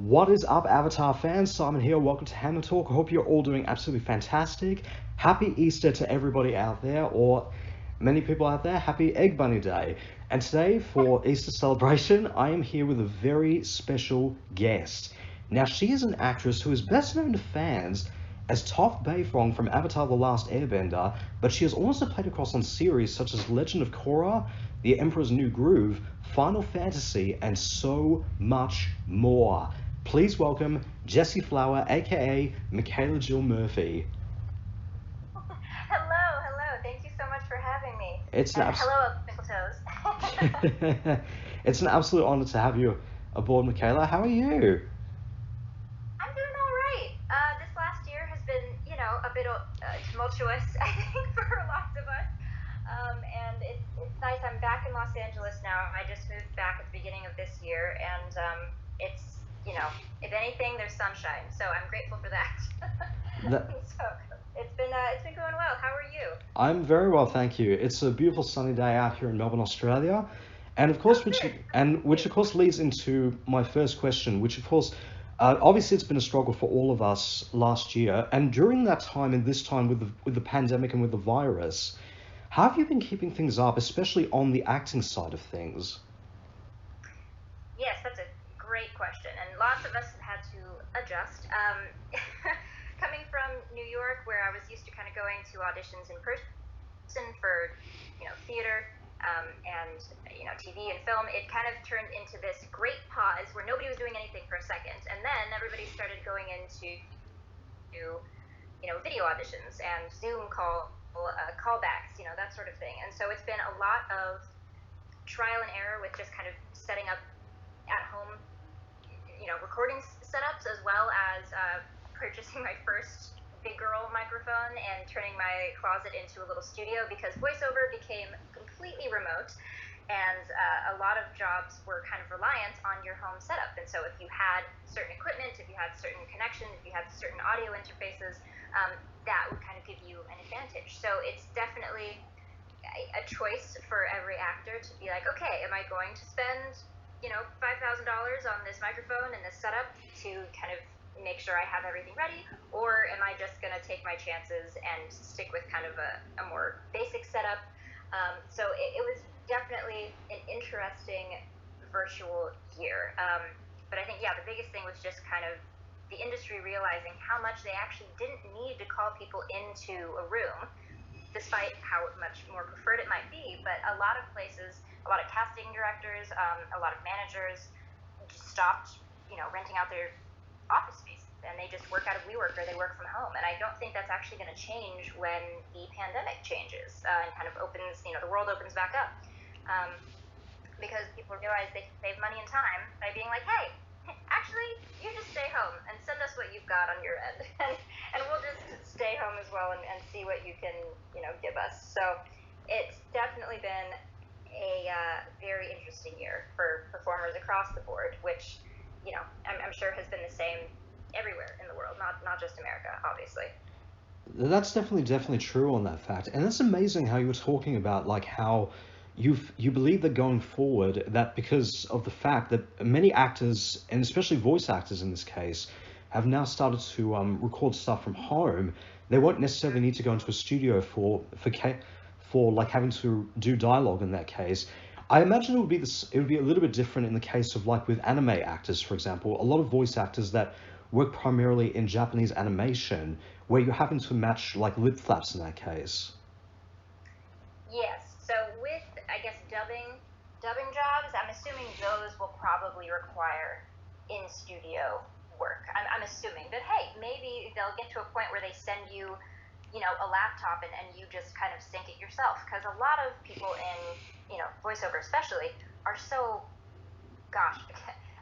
What is up, Avatar fans? Simon here. Welcome to HannaTalk. I hope you're all doing absolutely fantastic. Happy Easter to everybody out there, or many people out there, happy Egg Bunny Day. And today, for Easter celebration, I am here with a very special guest. Now, she is an actress who is best known to fans as Toph Beifong from Avatar The Last Airbender, but she has also played across on series such as Legend of Korra, The Emperor's New Groove, Final Fantasy, and so much more. Please welcome Jessie Flower, aka Michaela Jill Murphy. Hello. Thank you so much for having me. It's an And abs- hello, mistletoes. it's an absolute honor to have you aboard, Michaela. How are you? I'm doing all right. This last year has been, a bit tumultuous, I think, for lots of us. And it's nice. I'm back in Los Angeles now. I just moved back at the beginning of this year, and it's, if anything, there's sunshine. So I'm grateful for that. That So it's been going well. How are you? I'm very well, thank you. It's a beautiful sunny day out here in Melbourne, Australia. And of Oh, course, good. which of course leads into my first question, which of course, obviously it's been a struggle for all of us last year. And during that time and this time with the pandemic and with the virus, how have you been keeping things up, especially on the acting side of things? Yes, that's a great question, and lots of us have had to adjust. Coming from New York, where I was used to kind of going to auditions in person for, theater and TV and film, it kind of turned into this great pause where nobody was doing anything for a second, and then everybody started going into video auditions and Zoom callbacks, that sort of thing. And so it's been a lot of trial and error with just kind of setting up at home, recording setups, as well as purchasing my first big girl microphone and turning my closet into a little studio because voiceover became completely remote. And a lot of jobs were kind of reliant on your home setup. And so if you had certain equipment, if you had certain connections, if you had certain audio interfaces, that would kind of give you an advantage. So it's definitely a choice for every actor to be like, okay, am I going to spend, $5,000 on this microphone and this setup to kind of make sure I have everything ready, or am I just going to take my chances and stick with kind of a more basic setup? So it was definitely an interesting virtual year. But I think, yeah, the biggest thing was just kind of the industry realizing how much they actually didn't need to call people into a room, despite how much more preferred it might be. But a lot of places, a lot of casting directors, a lot of managers just stopped, renting out their office space, and they just work out of WeWork or they work from home. And I don't think that's actually going to change when the pandemic changes and kind of opens, the world opens back up. Um, because people realize they can save money and time by being like, hey, actually, you just stay home and send us what you've got on your end, and we'll just stay home as well and see what you can, give us. So it's definitely been a very interesting year for performers across the board, which, I'm sure has been the same everywhere in the world, not just America, obviously. That's definitely true on that fact, and it's amazing how you were talking about like how you believe that going forward that because of the fact that many actors and especially voice actors in this case have now started to record stuff from home, they won't necessarily need to go into a studio for like having to do dialogue in that case. I imagine it would be a little bit different in the case of like with anime actors, for example. A lot of voice actors that work primarily in Japanese animation, where you're having to match like lip flaps in that case. Yes. So with, I guess, dubbing jobs, I'm assuming those will probably require in studio work. I'm assuming that, hey, maybe they'll get to a point where they send you, a laptop, and you just kind of sync it yourself. Because a lot of people in, voiceover especially, are so, gosh,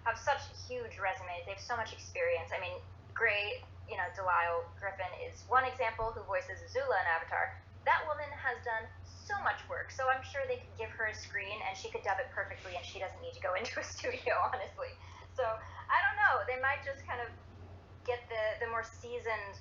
have such huge resumes. They have so much experience. I mean, great, Delisle Griffin is one example who voices Azula in Avatar. That woman has done so much work. So I'm sure they could give her a screen and she could dub it perfectly and she doesn't need to go into a studio, honestly. So I don't know. They might just kind of get the more seasoned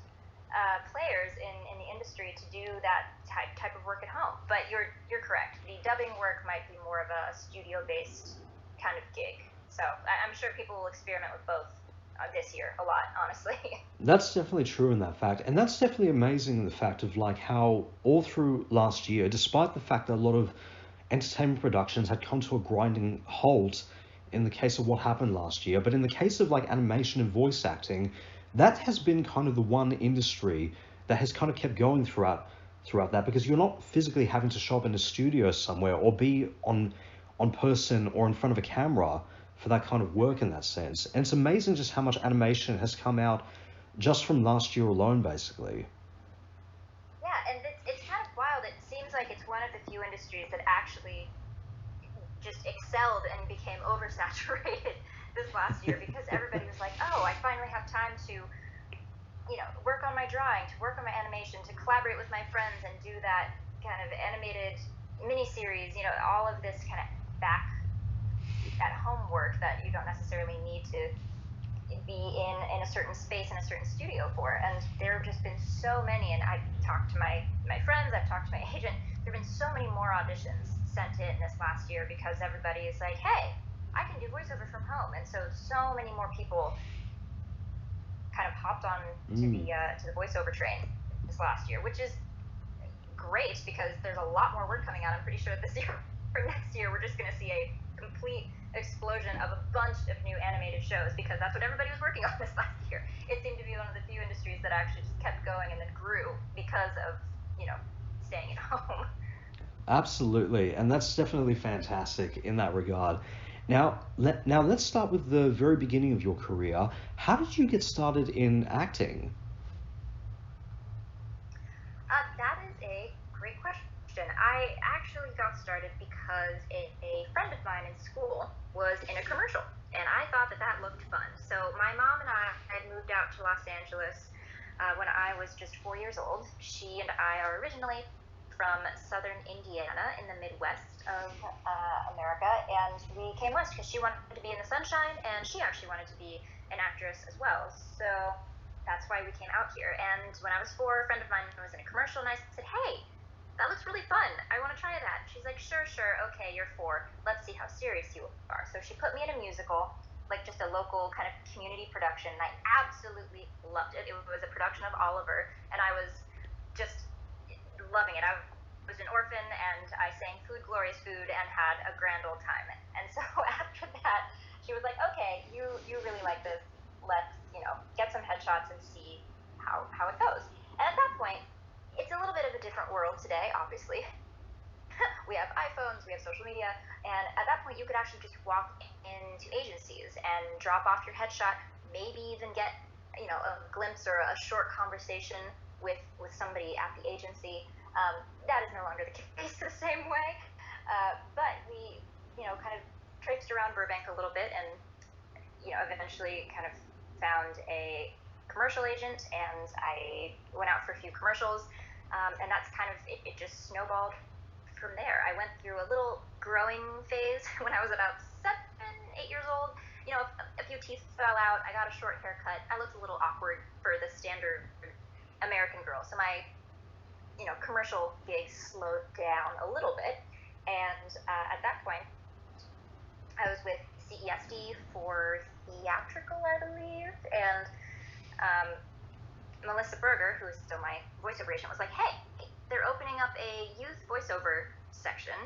players in the industry to do that type of work at home. But you're correct. The dubbing work might be more of a studio based kind of gig. So I'm sure people will experiment with both year a lot, honestly. That's definitely true in that fact. And that's definitely amazing in the fact of like how all through last year, despite the fact that a lot of entertainment productions had come to a grinding halt in the case of what happened last year, but in the case of like animation and voice acting, that has been kind of the one industry that has kind of kept going throughout that, because you're not physically having to show up in a studio somewhere or be on person or in front of a camera for that kind of work in that sense. And it's amazing just how much animation has come out just from last year alone, basically. Yeah, and it's kind of wild. It seems like it's one of the few industries that actually just excelled and became oversaturated this last year, because everybody was like, oh, I finally have time to, work on my drawing, to work on my animation, to collaborate with my friends and do that kind of animated miniseries, all of this kind of back at home work that you don't necessarily need to be in a certain space in a certain studio for. And there have just been so many, and I've talked to my friends, I've talked to my agent, there have been so many more auditions sent in this last year, because everybody is like, hey, I can do voiceover from home. And so many more people kind of hopped on to the voiceover train this last year, which is great, because there's a lot more work coming out. I'm pretty sure this year or next year we're just going to see a complete explosion of a bunch of new animated shows, because that's what everybody was working on this last year. It seemed to be one of the few industries that actually just kept going and then grew because of, staying at home. Absolutely, and that's definitely fantastic in that regard. Now let's start with the very beginning of your career. How did you get started in acting? That is a great question. I actually got started because a friend of mine in school was in a commercial, and I thought that looked fun. So my mom and I had moved out to Los Angeles when I was just 4 years old. She and I are originally from southern Indiana in the Midwest of America, and we came west because she wanted to be in the sunshine, and she actually wanted to be an actress as well. So that's why we came out here. And when I was 4, a friend of mine was in a commercial, and I said, hey, that looks really fun. I want to try that. She's like, sure, okay, you're 4. Let's see how serious you are. So she put me in a musical, like just a local kind of community production, and I absolutely loved it. It was a production of Oliver, and I was just loving it. I was an orphan, and I sang Food Glorious Food and had a grand old time. And so after that, she was like, okay, you really like this. Let's, get some headshots and see how it goes. And at that point, it's a little bit of a different world today, obviously. We have iPhones, we have social media, and at that point you could actually just walk into agencies and drop off your headshot, maybe even get, a glimpse or a short conversation with somebody at the agency. That is no longer the case the same way, but we, kind of traipsed around Burbank a little bit, and, eventually kind of found a commercial agent, and I went out for a few commercials, and that's kind of, it just snowballed from there. I went through a little growing phase when I was about 7, 8 years old. A few teeth fell out. I got a short haircut. I looked a little awkward for the standard American girl. So my, commercial gigs slowed down a little bit. And at that point, I was with CESD for theatrical, I believe. And Melissa Berger, who is still my voiceover agent, was like, hey, they're opening up a youth voiceover section.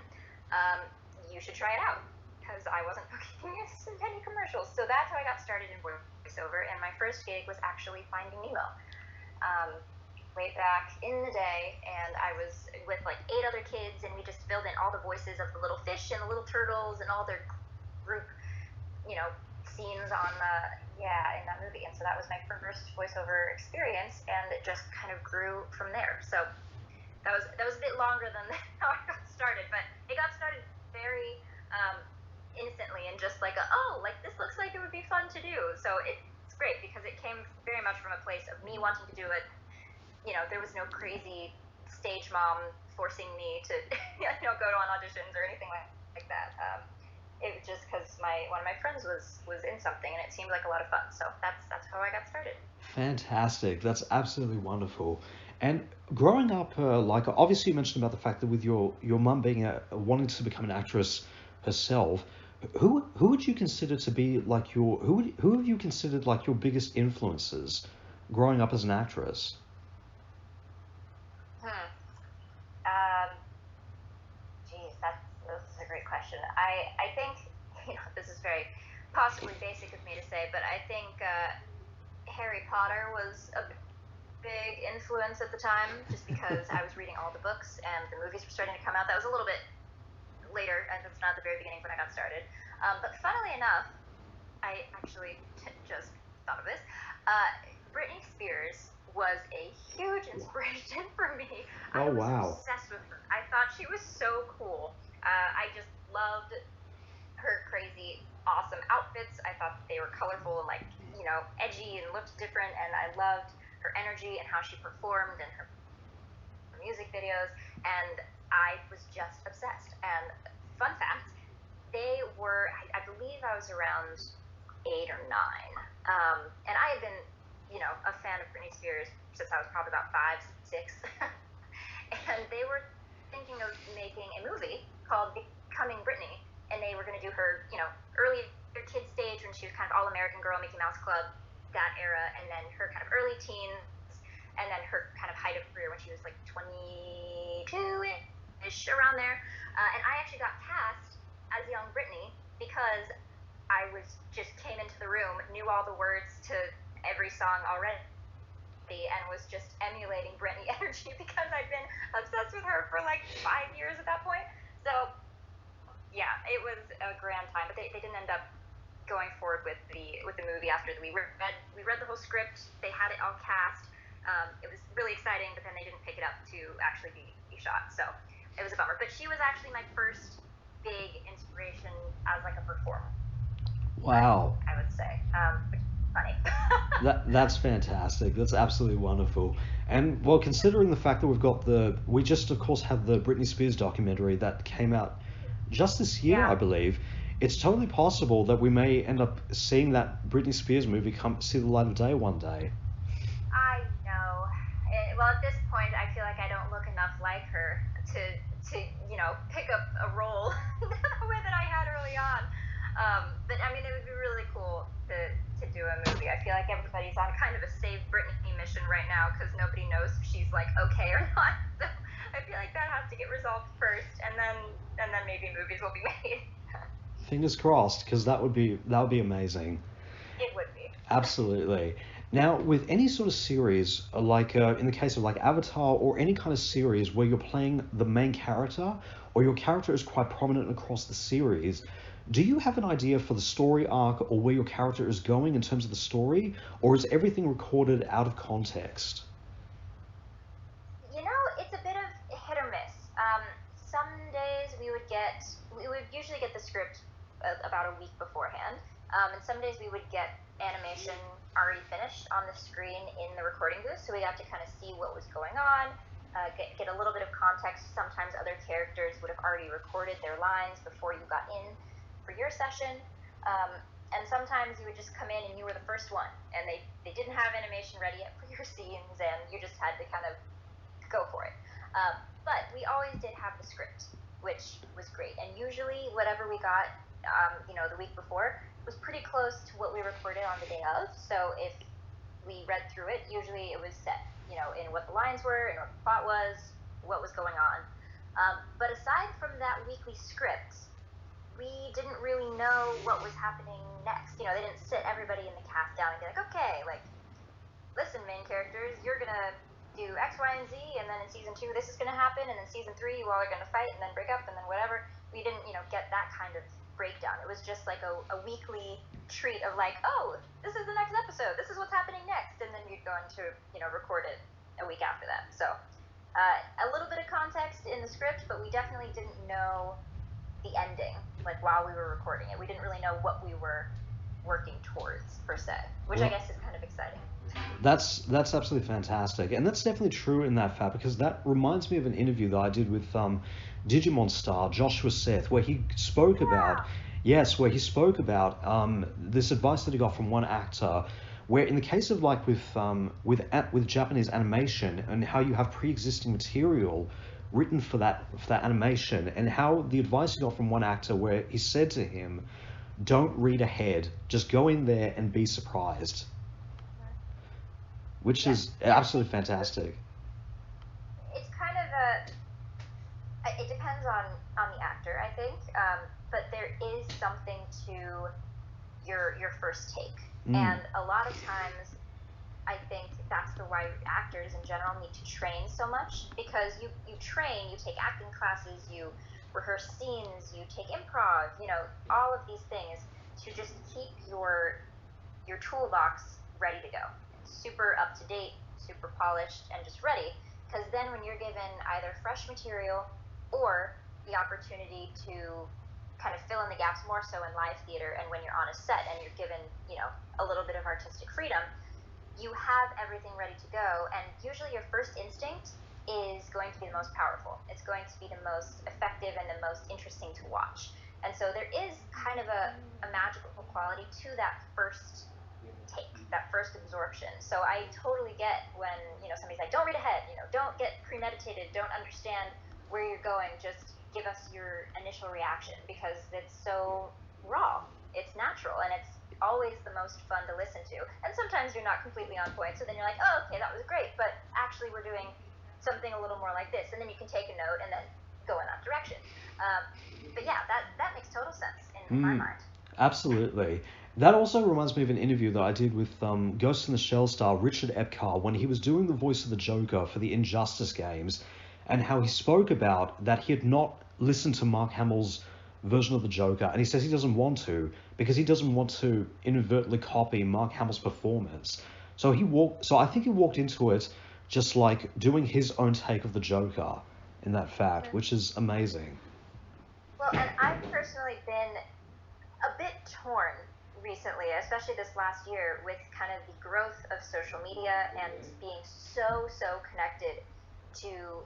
You should try it out, because I wasn't booking any commercials. So that's how I got started in voiceover, and my first gig was actually Finding Nemo, way back in the day, and I was with like 8 other kids, and we just filled in all the voices of the little fish and the little turtles and all their group, scenes on in that movie. And so that was my first voiceover experience, and it just kind of grew from there. So that was a bit longer than how I got started, but it got started very innocently, and just like this looks like it would be fun to do. So it's great, because it came very much from a place of me wanting to do it. There was no crazy stage mom forcing me to go on auditions or anything like that. It was just because one of my friends was in something, and it seemed like a lot of fun. So that's how I got started. Fantastic. That's absolutely wonderful. And growing up, like obviously you mentioned about the fact that with your mum being wanting to become an actress herself, Who would you consider to be like who have you considered like your biggest influences growing up as an actress? Hmm. Um, Geez, that's a great question. I think, this is very possibly basic of me to say, but I think Harry Potter was a big influence at the time, just because I was reading all the books and the movies were starting to come out. That was a little bit later, and that's not the very beginning when I got started. But funnily enough, I actually just thought of this. Uh, Britney Spears was a huge inspiration for me. Oh I was wow. obsessed with her. I thought she was so cool. I just loved her crazy, awesome outfits. I thought they were colorful and like, edgy and looked different. And I loved her energy and how she performed and her music videos. And I was just obsessed. And fun fact, they were, I believe I was around 8 or 9. And I had been, a fan of Britney Spears since I was probably about 5, 6. And they were thinking of making a movie called Becoming Britney. And they were going to do her, early kid stage when she was kind of all-American girl, Mickey Mouse Club, that era, and then her kind of early teens, and then her kind of height of career when she was like 22-ish, around there. And I actually got cast as young Britney because I just came into the room, knew all the words to every song already, and was just emulating Britney energy because I'd been obsessed with her for like 5 years at that point. So yeah, it was a grand time, but they didn't end up going forward with the movie after we read the whole script. They had it all cast. It was really exciting, but then they didn't pick it up to actually be shot. So it was a bummer. But she was actually my first big inspiration as like a performer. Wow. I would say, which is funny. That's fantastic. That's absolutely wonderful. And well, considering the fact that we just of course have the Britney Spears documentary that came out just this year, Yeah. I believe. It's totally possible that we may end up seeing that Britney Spears movie see the light of day one day. I know. Well, at this point, I feel like I don't look enough like her to pick up a role the way that I had early on. But I mean, it would be really cool to do a movie. I feel like everybody's on kind of a save Britney mission right now because nobody knows if she's like okay or not. So I feel like that has to get resolved first, and then maybe movies will be made. Fingers crossed, because that would be amazing. It would be. Absolutely. Now, with any sort of series, like in the case of like Avatar or any kind of series where you're playing the main character or your character is quite prominent across the series, do you have an idea for the story arc or where your character is going in terms of the story, or is everything recorded out of context? It's a bit of hit or miss. Some days we would usually get the script about a week beforehand, and some days we would get animation already finished on the screen in the recording booth, so we got to kind of see what was going on, get a little bit of context. Sometimes other characters would have already recorded their lines before you got in for your session. And sometimes you would just come in and you were the first one, and they didn't have animation ready yet for your scenes, and you just had to kind of go for it. But we always did have the script, which was great. And usually, whatever we got, the week before, was pretty close to what we recorded on the day of. So if we read through it, usually it was set, in what the lines were and what the plot was, what was going on. But aside from that weekly script, we didn't really know what was happening next. They didn't sit everybody in the cast down and be like, okay, like, listen, main characters, you're gonna do X, Y, and Z, and then in season 2 this is gonna happen, and then season 3 you all are gonna fight and then break up and then whatever. We didn't, get that kind of breakdown. It was just like a weekly treat of like, oh, this is the next episode, this is what's happening next, and then you'd go into, record it a week after that. So a little bit of context in the script, but we definitely didn't know the ending, like while we were recording it. We didn't really know what we were working towards per se, which I guess is kind of exciting. That's absolutely fantastic, and that's definitely true in that fact, because that reminds me of an interview that I did with Digimon star Joshua Seth, where he spoke about this advice that he got from one actor, where in the case of like with Japanese animation and how you have pre-existing material written for that animation, and how the advice he got from one actor where he said to him, don't read ahead, just go in there and be surprised, which is absolutely fantastic. It's kind of it depends on the actor, I think, but there is something to your first take, and a lot of times I think that's why actors in general need to train so much, because you train, you take acting classes, you rehearse scenes, you take improv, all of these things to just keep your toolbox ready to go, super up to date, super polished, and just ready. Because then when you're given either fresh material or the opportunity to kind of fill in the gaps more so in live theater, and when you're on a set and you're given, a little bit of artistic freedom, you have everything ready to go, and usually your first instinct is going to be the most powerful. It's going to be the most effective and the most interesting to watch. And so there is kind of a magical quality to that first take, that first absorption. So I totally get when, somebody's like, don't read ahead, don't get premeditated, don't understand where you're going, just give us your initial reaction, because it's so raw, it's natural, and it's always the most fun to listen to. And sometimes you're not completely on point, so then you're like, oh, okay, that was great, but actually we're doing something a little more like this, and then you can take a note and then go in that direction. But yeah, that makes total sense in my mind. Absolutely. That also reminds me of an interview that I did with Ghost in the Shell star Richard Epcar when he was doing the voice of the Joker for the Injustice games, and how he spoke about that he had not listened to Mark Hamill's version of the Joker, and he says he doesn't want to, because he doesn't want to inadvertently copy Mark Hamill's performance. So I think he walked into it just like doing his own take of the Joker in that fact, which is amazing. Well, and I've personally been a bit torn recently, especially this last year, with kind of the growth of social media and being so connected to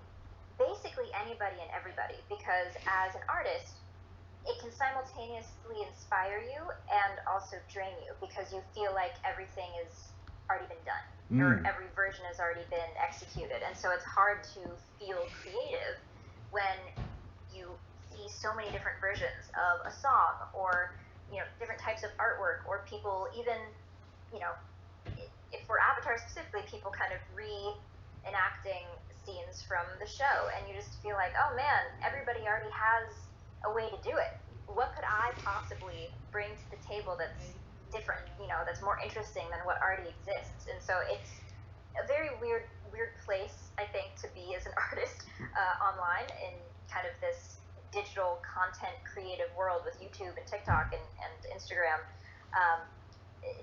basically anybody and everybody, because as an artist, it can simultaneously inspire you and also drain you, because you feel like everything has already been done, or every version has already been executed, and so it's hard to feel creative when you see so many different versions of a song, or different types of artwork, or people even, if for Avatar specifically, people kind of reenacting scenes from the show, and you just feel like, oh man, everybody already has a way to do it. What could I possibly bring to the table that's different, that's more interesting than what already exists? And so it's a very weird place, I think, to be as an artist online in kind of this digital content creative world with YouTube and TikTok and Instagram.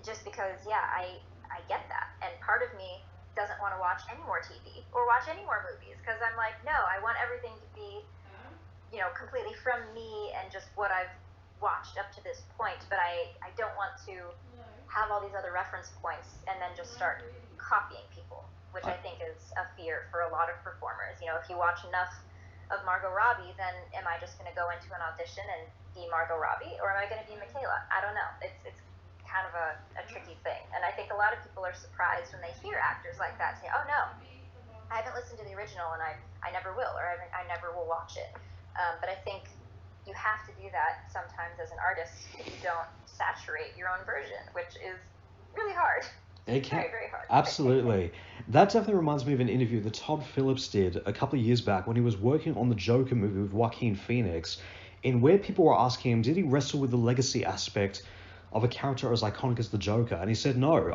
Just because, I get that. And part of me doesn't want to watch any more TV or watch any more movies, because I'm like, no, I want everything to be, completely from me and just what I've watched up to this point. But I don't want to have all these other reference points and then just start copying people, which I think is a fear for a lot of performers. If you watch enough of Margot Robbie, then am I just going to go into an audition and be Margot Robbie, or am I going to be Michaela? I don't know. It's kind of a tricky thing, and I think a lot of people are surprised when they hear actors like that say, oh no, I haven't listened to the original, and I never will, or I never will watch it. But I think you have to do that sometimes as an artist if you don't saturate your own version, which is really hard. Very, very hard. Absolutely. That definitely reminds me of an interview that Todd Phillips did a couple of years back when he was working on the Joker movie with Joaquin Phoenix, in where people were asking him, did he wrestle with the legacy aspect of a character as iconic as the Joker? And he said, no.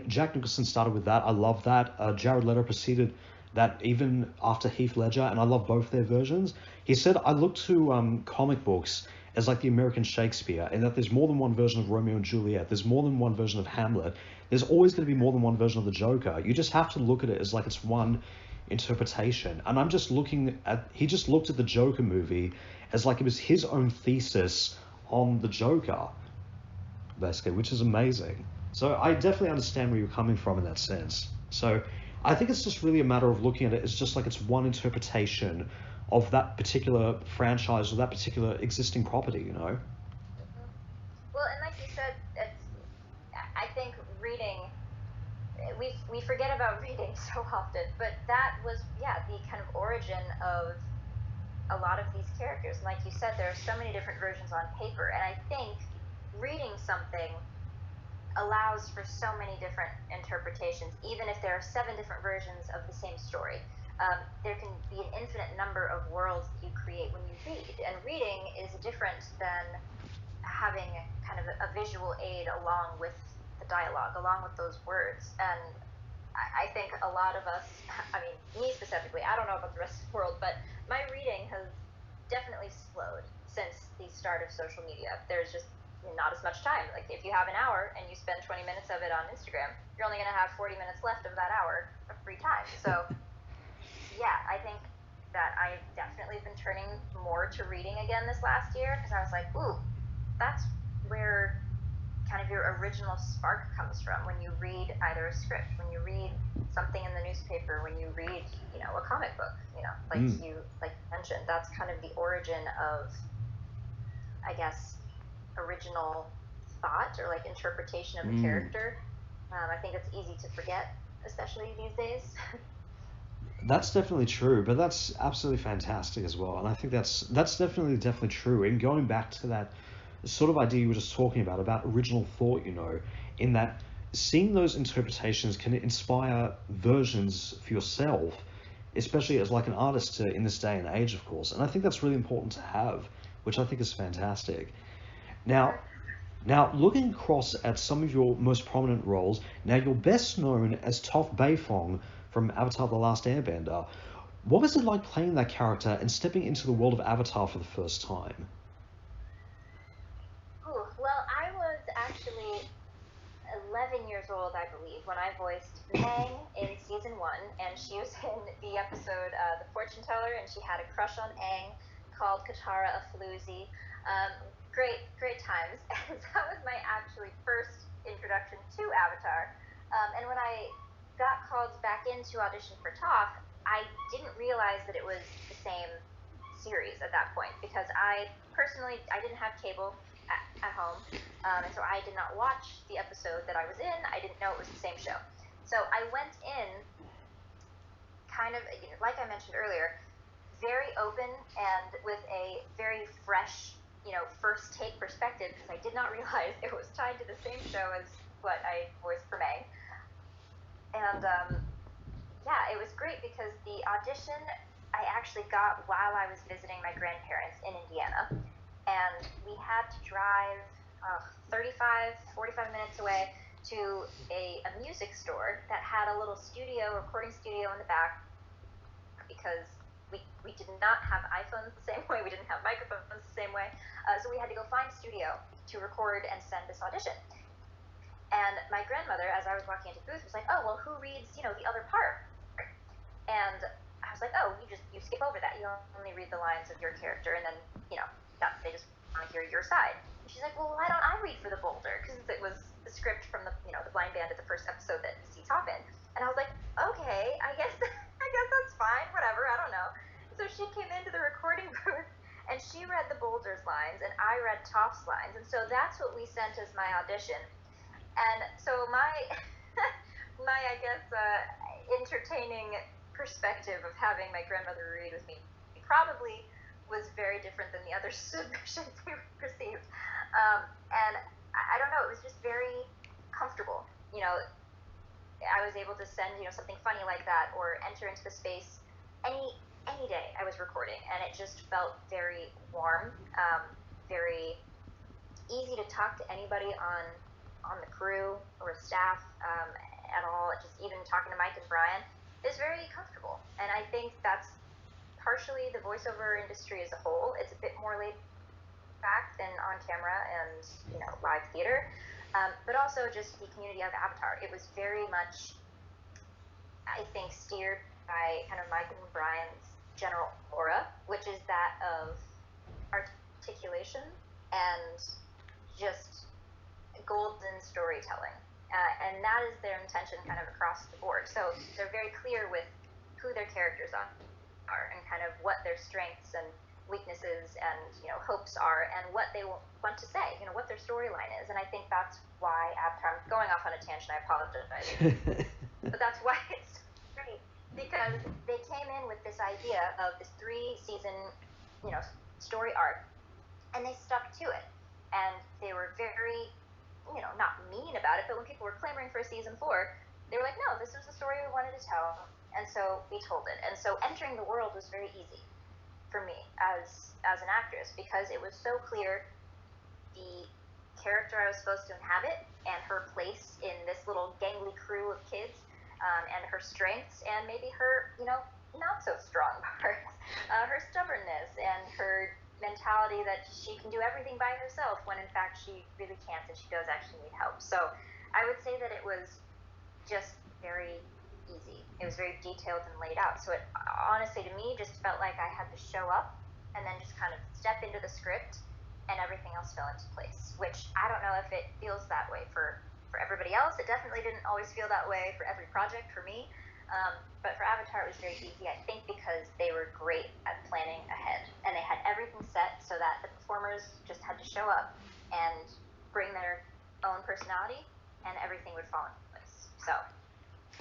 Jack Nicholson started with that. I love that. Jared Leto proceeded that even after Heath Ledger, and I love both their versions. He said, I look to comic books as like the American Shakespeare, and that there's more than one version of Romeo and Juliet, there's more than one version of Hamlet, there's always going to be more than one version of the Joker. You just have to look at it as like it's one interpretation. And he just looked at the Joker movie as like it was his own thesis on the Joker, basically, which is amazing. So I definitely understand where you're coming from in that sense. So I think it's just really a matter of looking at it as just like it's one interpretation of that particular franchise or that particular existing property, Well, and like you said, I think reading, we forget about reading so often, but that was, yeah, the kind of origin of a lot of these characters. And like you said, there are so many different versions on paper, and I think reading something allows for so many different interpretations, even if there are 7 different versions of the same story. There can be an infinite number of worlds that you create when you read, and reading is different than having kind of a visual aid along with the dialogue, along with those words. And I think a lot of us, I mean, me specifically, I don't know about the rest of the world, but my reading has definitely slowed since the start of social media. There's just not as much time. Like, if you have an hour and you spend 20 minutes of it on Instagram, you're only going to have 40 minutes left of that hour of free time. So, yeah, I think that I've definitely been turning more to reading again this last year, because I was like, ooh, that's where kind of your original spark comes from, when you read either a script, when you read something in the newspaper, when you read, a comic book, like you mentioned. That's kind of the origin of, I guess, original thought or like interpretation of a character. I think it's easy to forget, especially these days. That's definitely true, but that's absolutely fantastic as well. And I think that's definitely true. And going back to that sort of idea you were just talking about original thought, in that seeing those interpretations can inspire versions for yourself, especially as like an artist in this day and age, of course. And I think that's really important to have, which I think is fantastic. Now, looking across at some of your most prominent roles, now you're best known as Toph Beifong from Avatar The Last Airbender. What was it like playing that character and stepping into the world of Avatar for the first time? Ooh, well, I was actually 11 years old, I believe, when I voiced Aang in season 1, and she was in the episode The Fortune Teller, and she had a crush on Aang, called Katara a floozy. Great times. And that was my actually first introduction to Avatar. And when I got called back in to audition for Toph, I didn't realize that it was the same series at that point, because I didn't have cable at home, and so I did not watch the episode that I was in. I didn't know it was the same show. So I went in kind of, like I mentioned earlier, very open and with a very fresh, first take perspective, because I did not realize it was tied to the same show as what I voiced for May. And yeah, it was great, because the audition I actually got while I was visiting my grandparents in Indiana, and we had to drive 45 minutes away to a music store that had a little recording studio in the back, because we did not have iPhones the same way, we didn't have microphones the same way, so we had to go find a studio to record and send this audition. And my grandmother, as I was walking into the booth, was like, oh, well, who reads, the other part? And I was like, oh, you skip over that. You only read the lines of your character, and then, they just want to hear your side. And she's like, well, why don't I read for the Boulder? Because it was the script from the blind band at the first episode that you see Top in. And I was like, okay, I guess that's fine, whatever, I don't know. So she came into the recording booth, and she read the Boulder's lines, and I read Top's lines, and so that's what we sent as my audition. And so my, I guess, entertaining perspective of having my grandmother read with me probably was very different than the other submissions we received. And I don't know, it was just very comfortable. I was able to send, something funny like that, or enter into the space any day I was recording, and it just felt very warm, very easy to talk to anybody on the crew or staff at all. Just even talking to Mike and Brian is very comfortable, and I think that's partially the voiceover industry as a whole. It's a bit more laid back than on camera and live theater, but also just the community of Avatar. It was very much, I think, steered by kind of Mike and Brian's general aura, which is that of articulation and just golden storytelling. And that is their intention kind of across the board. So they're very clear with who their characters are and kind of what their strengths and weaknesses and hopes are, and what they want to say, what their storyline is. And I think that's why Avatar, I'm going off on a tangent, I apologize. But that's why it's great, because they came in with this idea of this 3-season, story arc, and they stuck to it. And they were very, not mean about it, but when people were clamoring for a season 4, they were like, no, this was the story we wanted to tell, and so we told it. And so entering the world was very easy for me as an actress, because it was so clear the character I was supposed to inhabit and her place in this little gangly crew of kids, and her strengths and maybe her, not so strong parts, her stubbornness and her mentality that she can do everything by herself when in fact she really can't, and she does actually need help. So I would say that it was just very easy. It was very detailed and laid out. So it honestly, to me, just felt like I had to show up and then just kind of step into the script, and everything else fell into place, which I don't know if it feels that way for everybody else. It definitely didn't always feel that way for every project for me. But for Avatar, it was very easy, I think, because they were great at planning ahead, and they had everything set so that the performers just had to show up and bring their own personality, and everything would fall into place. So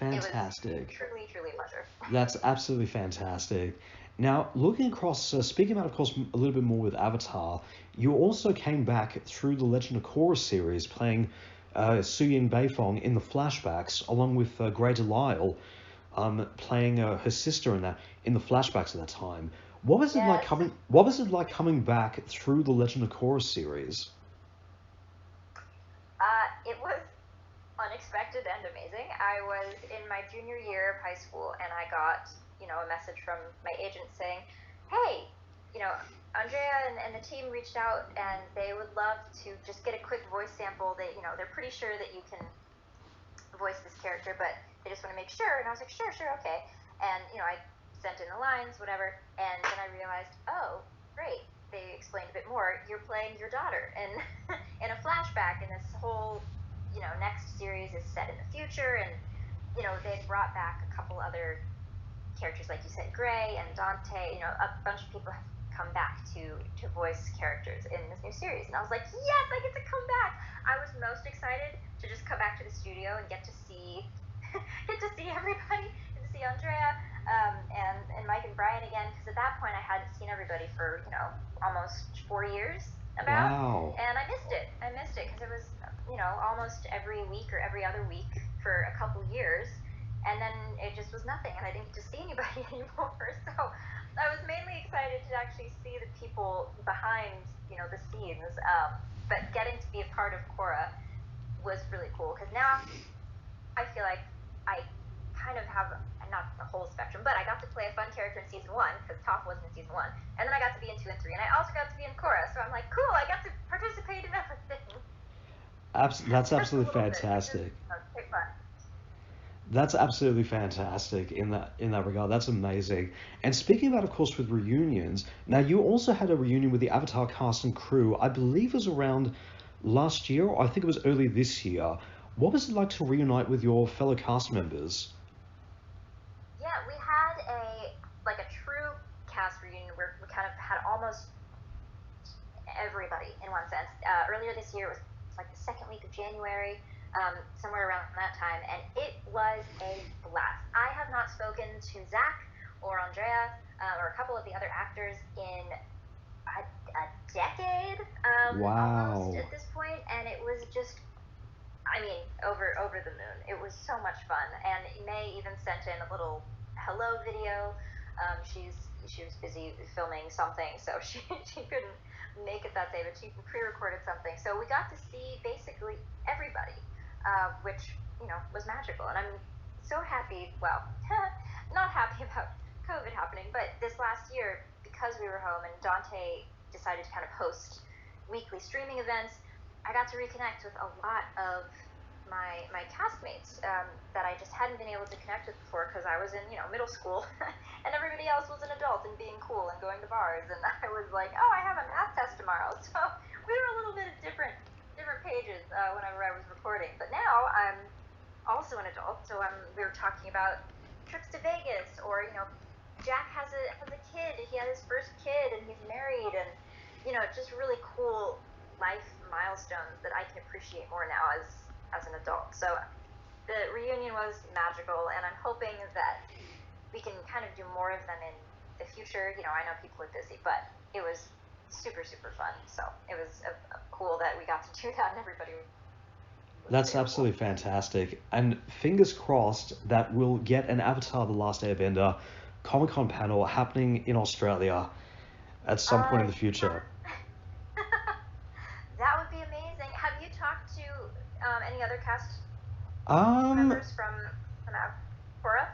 Fantastic. it was truly, truly a pleasure. That's absolutely fantastic. Now, looking across, speaking about, of course, a little bit more with Avatar, you also came back through the Legend of Korra series, playing Suyin Beifong in the flashbacks, along with Grey Delisle, playing her sister in the flashbacks at that time. What was it like Yes. coming? What was it like coming back through the Legend of Korra series? It was unexpected and amazing. I was in my junior year of high school, and I got, a message from my agent saying, hey, Andrea and the team reached out, and they would love to just get a quick voice sample. They're pretty sure that you can voice this character, but they just want to make sure. And I was like, sure, okay. And, I sent in the lines, whatever, and then I realized, oh, great. They explained a bit more. You're playing your daughter, and in a flashback, and this whole next series is set in the future, and they brought back a couple other characters, like you said, Gray and Dante. A bunch of people have come back to voice characters in this new series, and I was like, yes, I get to come back. I was most excited to just come back to the studio and get to see everybody, get to see Andrea, and Mike and Brian again, because at that point I hadn't seen everybody for almost 4 years about. Wow. And I missed it because it was almost every week or every other week for a couple years, and then it just was nothing, and I didn't get to see anybody anymore. So I was mainly excited to actually see the people behind the scenes, but getting to be a part of Korra was really cool, because now I feel like I kind of have, not the whole spectrum, but I got to play a fun character in season 1, because Toph wasn't in season 1, and then I got to be in 2 and 3, and I also got to be in Korra, so I'm like, cool, I got to participate in everything. That's Just a absolutely little bit. fantastic. Quite fun. That's absolutely fantastic in that regard. That's amazing. And speaking about, of course, with reunions, now you also had a reunion with the Avatar cast and crew. I believe it was around last year, or I think it was early this year. What was it like to reunite with your fellow cast members? Yeah, we had a true cast reunion where we kind of had almost everybody in one sense. Earlier this year, it was like the second week of January, somewhere around that time, and it was a blast. I have not spoken to Zach or Andrea, or a couple of the other actors in a decade, almost Wow. at this point, and it was just, I mean, over the moon. It was so much fun, and May even sent in a little hello video. She was busy filming something, so she couldn't make it that day, but she pre-recorded something. So we got to see basically everybody, which was magical, and I'm so happy. Well, not happy about COVID happening, but this last year, because we were home and Dante decided to kind of host weekly streaming events, I got to reconnect with a lot of my castmates, that I just hadn't been able to connect with before, because I was in middle school, and everybody else was an adult and being cool and going to bars, and I was like, oh, I have a math test tomorrow. So we were a little bit of different pages, whenever I was recording. But now I'm also an adult, so we were talking about trips to Vegas, or Jack has a kid. He had his first kid, and he's married, and just really cool life milestones that I can appreciate more now as an adult. So the reunion was magical, and I'm hoping that we can kind of do more of them in the future. You know, I know people are busy, but it was super, super fun. So it was cool that we got to do that, and everybody was That's available. absolutely fantastic. And fingers crossed that we'll get an Avatar The Last Airbender Comic-Con panel happening in Australia at some point in the future. That would be amazing. Have you talked to any other cast Um, members from Avora?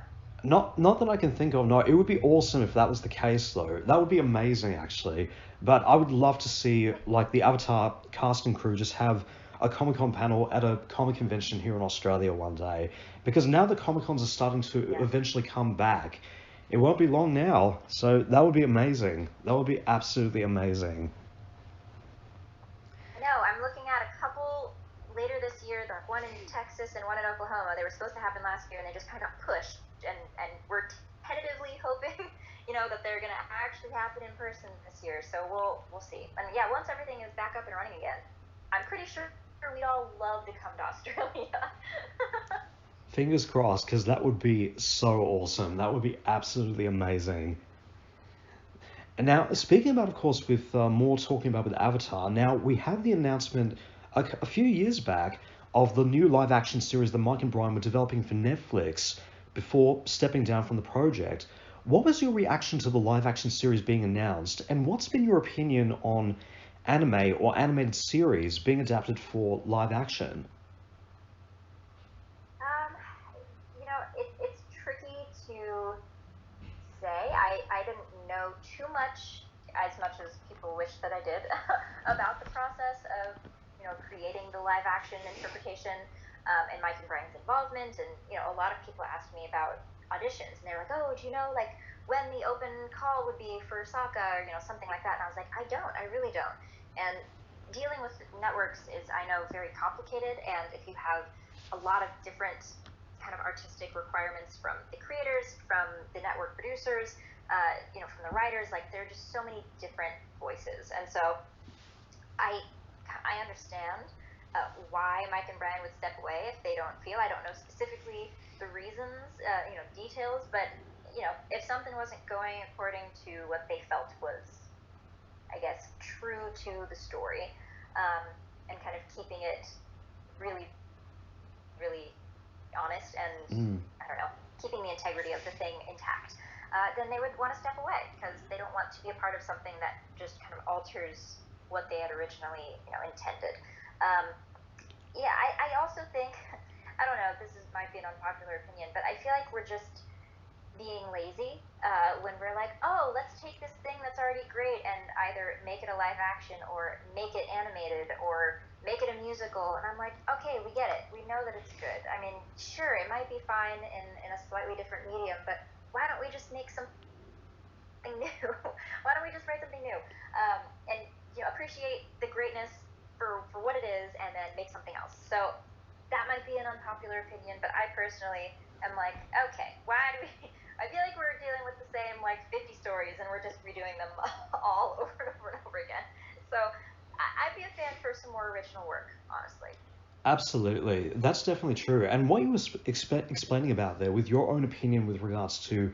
not that I can think of. No, it would be awesome if that was the case, though. That would be amazing, actually. But I would love to see like the Avatar cast and crew just have a Comic-Con panel at a comic convention here in Australia one day. Because now the Comic-Cons are starting to Yeah. eventually come back. It won't be long now, so that would be amazing. That would be absolutely amazing. I know. I'm looking at a couple later this year. The one in Texas and one in Oklahoma. They were supposed to happen last year, and they just kind of got pushed. And we're tentatively hoping, you know, that they're gonna actually happen in person this year. So we'll see. And yeah, once everything is back up and running again, I'm pretty sure we'd all love to come to Australia. Fingers crossed, because that would be so awesome. That would be absolutely amazing. And now, speaking about, of course, with more talking about with Avatar, now we have the announcement a few years back of the new live action series that Mike and Brian were developing for Netflix before stepping down from the project. What was your reaction to the live action series being announced, and what's been your opinion on anime or animated series being adapted for live action? Um, you know, it's tricky to say. I didn't know too much, as much as people wish that I did, about the process of, you know, creating the live action interpretation, and Mike and Brian's involvement. And, you know, a lot of people asked me about auditions, and they were like, oh, do you know, like, when the open call would be for Sokka, or, you know, something like that. And I was like, I don't, I really don't. And dealing with networks is, I know, very complicated. And if you have a lot of different kind of artistic requirements from the creators, from the network producers, you know, from the writers, like there are just so many different voices. And so I understand why Mike and Brian would step away if they don't feel. I don't know specifically the reasons, you know, details, but you know, if something wasn't going according to what they felt was, I guess, true to the story, um, and kind of keeping it really, really honest and, Mm. I don't know, keeping the integrity of the thing intact, then they would want to step away because they don't want to be a part of something that just kind of alters what they had originally, you know, intended. Um, yeah, I also think, I don't know, this might be an unpopular opinion, but I feel like we're just being lazy, when we're like, oh, let's take this thing that's already great and either make it a live action or make it animated or make it a musical. And I'm like, okay, we get it. We know that it's good. I mean, sure, it might be fine in a slightly different medium, but why don't we just make something new? Why don't we just write something new? And you know, appreciate the greatness for what it is and then make something else. So that might be an unpopular opinion, but I personally am like, okay, why do we? I feel like we're dealing with the same like 50 stories and we're just redoing them all over and over and over again. So I'd be a fan for some more original work, honestly. Absolutely, that's definitely true. And what you were explaining about there, with your own opinion with regards to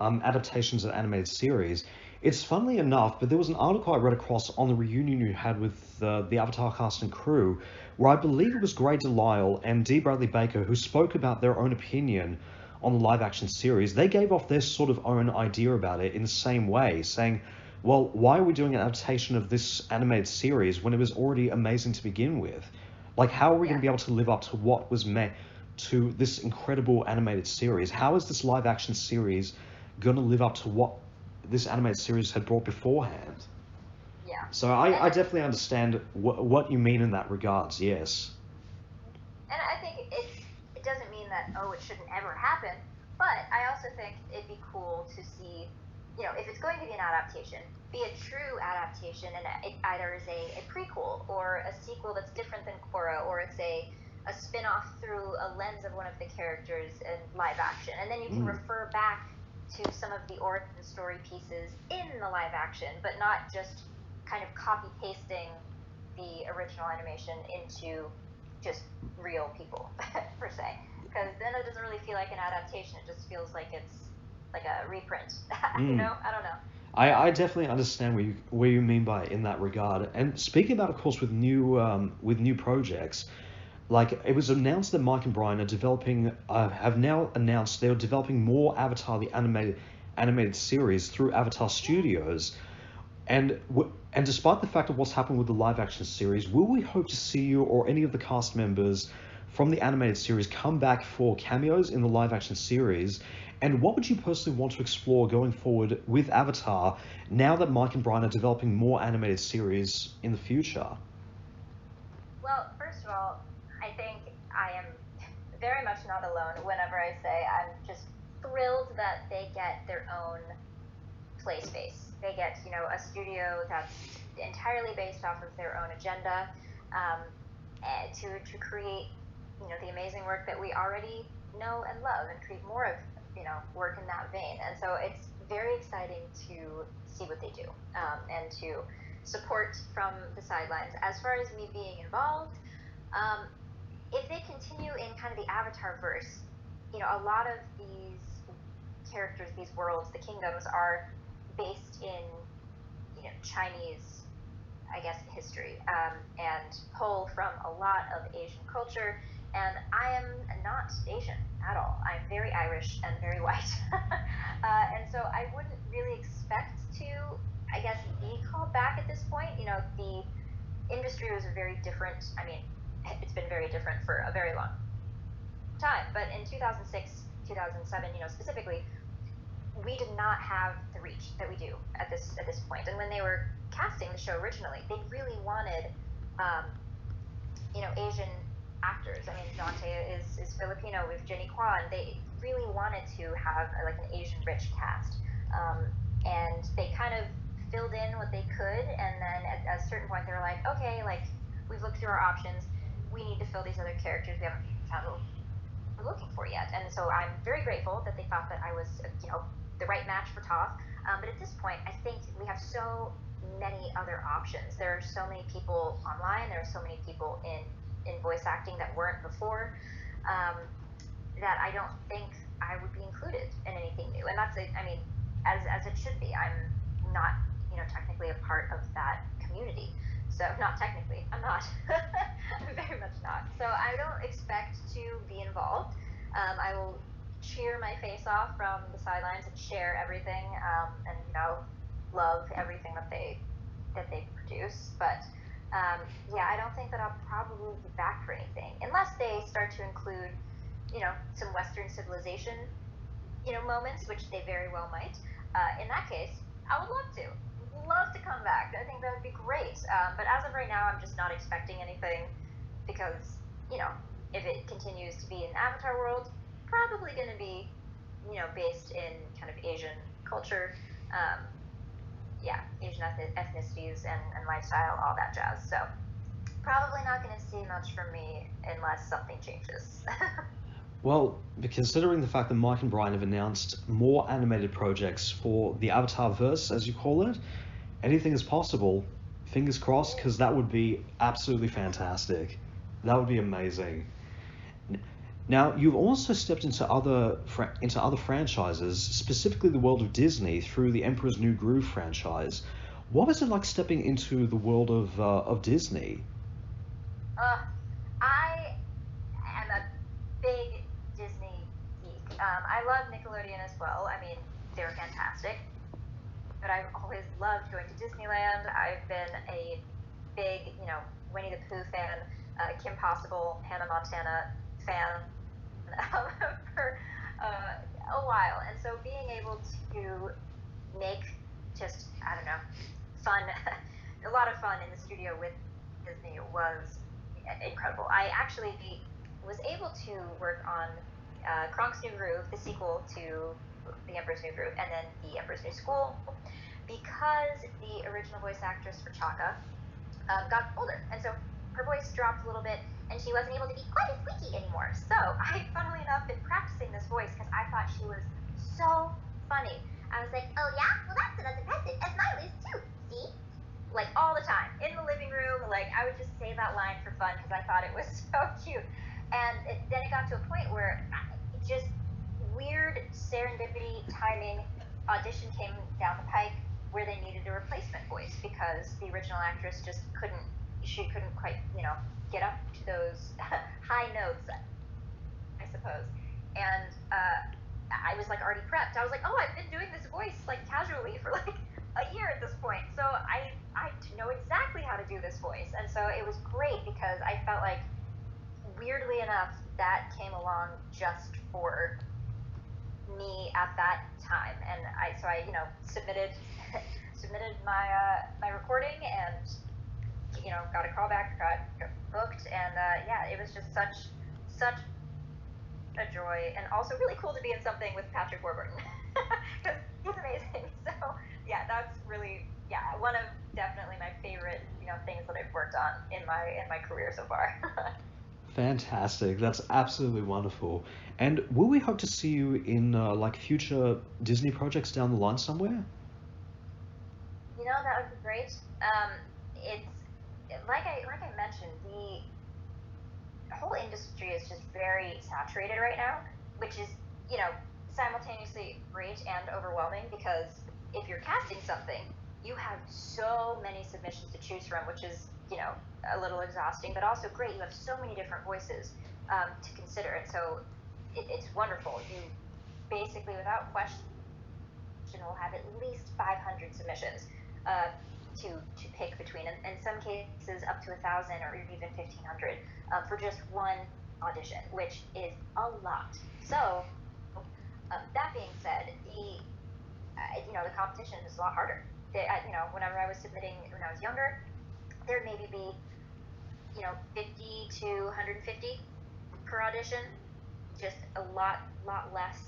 adaptations of animated series, it's funnily enough, but there was an article I read across on the reunion you had with the Avatar cast and crew, where I believe it was Gray Delisle and D. Bradley Baker who spoke about their own opinion on the live action series. They gave off their sort of own idea about it in the same way, saying, well, why are we doing an adaptation of this animated series when it was already amazing to begin with? Like, how are we going Yeah. to be able to live up to what was meant to this incredible animated series? How is this live action series going to live up to what this animated series had brought beforehand? Yeah. So I definitely understand what you mean in that regards, yes. And I think it doesn't mean that, oh, it shouldn't ever happen, but I also think it'd be cool to see, you know, if it's going to be an adaptation, be a true adaptation, and it either is a prequel or a sequel that's different than Korra, or it's a spin-off through a lens of one of the characters in live action, and then you can Mm. refer back to some of the origin story pieces in the live action, but not just kind of copy pasting the original animation into just real people per se, because because then it doesn't really feel like an adaptation. It just feels like it's like a reprint. You Mm. know, I don't know. I definitely understand what you mean by in that regard. And speaking about, of course, with new projects, like it was announced that Mike and Brian are developing, have now announced they're developing more Avatar the animated series through Avatar Studios. And despite the fact of what's happened with the live action series, will we hope to see you or any of the cast members from the animated series come back for cameos in the live action series? And what would you personally want to explore going forward with Avatar now that Mike and Brian are developing more animated series in the future? Well, first of all, I think I am very much not alone whenever I say I'm just thrilled that they get their own play space. They get, a studio that's entirely based off of their own agenda, to create, the amazing work that we already know and love, and create more of, work in that vein. And so it's very exciting to see what they do, and to support from the sidelines. As far as me being involved, if they continue in kind of the Avatar verse, a lot of these characters, these worlds, the kingdoms are based in, Chinese, I guess, history, and pull from a lot of Asian culture. And I am not Asian at all. I'm very Irish and very white. And so I wouldn't really expect to, I guess, be called back at this point. The industry was very different. I mean, it's been very different for a very long time. But in 2006, 2007, specifically, we did not have the reach that we do at this point. And when they were casting the show originally, they really wanted, Asian actors. I mean, Dante is Filipino with Jenny Kwan. They really wanted to have like an Asian rich cast, and they kind of filled in what they could. And then at a certain point, they were like, okay, like we've looked through our options. We need to fill these other characters. We haven't found what we're looking for yet. And so I'm very grateful that they thought that I was, the right match for Toph. But at this point, I think we have so many other options. There are so many people online. There are so many people in voice acting that weren't before, that I don't think I would be included in anything new. And that's, as it should be. I'm not, technically a part of that community. So, not technically, I'm not. I'm very much not. So I don't expect to be involved. I will cheer my face off from the sidelines and share everything, and love everything that they produce. But I don't think that I'll probably be back for anything unless they start to include, some Western civilization, moments, which they very well might. In that case, I would love to come back. I think that would be great. But as of right now, I'm just not expecting anything because, if it continues to be an Avatar world, probably going to be, based in kind of Asian culture, Asian ethnicities and lifestyle, all that jazz. So probably not going to see much from me unless something changes. Well, considering the fact that Mike and Brian have announced more animated projects for the Avatar verse, as you call it, anything is possible. Fingers crossed, because that would be absolutely fantastic. That would be amazing. Now, you've also stepped into other franchises, specifically the world of Disney, through the Emperor's New Groove franchise. What was it like stepping into the world of Disney? I am a big Disney geek. I love Nickelodeon as well. I mean, they're fantastic. But I've always loved going to Disneyland. I've been a big, Winnie the Pooh fan, Kim Possible, Hannah Montana fan for a while. And so being able to make just, I don't know, fun, a lot of fun in the studio with Disney was incredible. I actually was able to work on Kronk's New Groove, the sequel to The Emperor's New Groove, and then The Emperor's New School, because the original voice actress for Chaka got older, and so her voice dropped a little bit, and she wasn't able to be quite as squeaky anymore. So I, funnily enough, been practicing this voice because I thought she was so funny. I was like, oh yeah? Well, that's as impressive as mine is too, see? Like, all the time. In the living room, like, I would just say that line for fun because I thought it was so cute. And then it got to a point where just weird serendipity timing audition came down the pike where they needed a replacement voice because the original actress just couldn't quite, get up to those high notes, I suppose. And I was like already prepped. I was like, oh, I've been doing this voice like casually for like a year at this point, so I know exactly how to do this voice. And so it was great because I felt like, weirdly enough, that came along just for me at that time. And I submitted submitted my recording, and got a callback, got booked, and yeah, it was just such a joy, and also really cool to be in something with Patrick Warburton because he's amazing. So yeah, that's really one of definitely my favorite things that I've worked on in my career so far. Fantastic. That's absolutely wonderful. And will we hope to see you in like future Disney projects down the line somewhere? That would be great. It's like I mentioned, the whole industry is just very saturated right now, which is simultaneously great and overwhelming because if you're casting something, you have so many submissions to choose from, which is a little exhausting, but also great. You have so many different voices to consider, and so it's wonderful. You basically, without question, will have at least 500 submissions to pick between, and in some cases up to 1,000 or even 1,500 for just one audition, which is a lot. So that being said, the competition is a lot harder. Whenever I was submitting when I was younger, there'd maybe be 50 to 150 per audition, just a lot less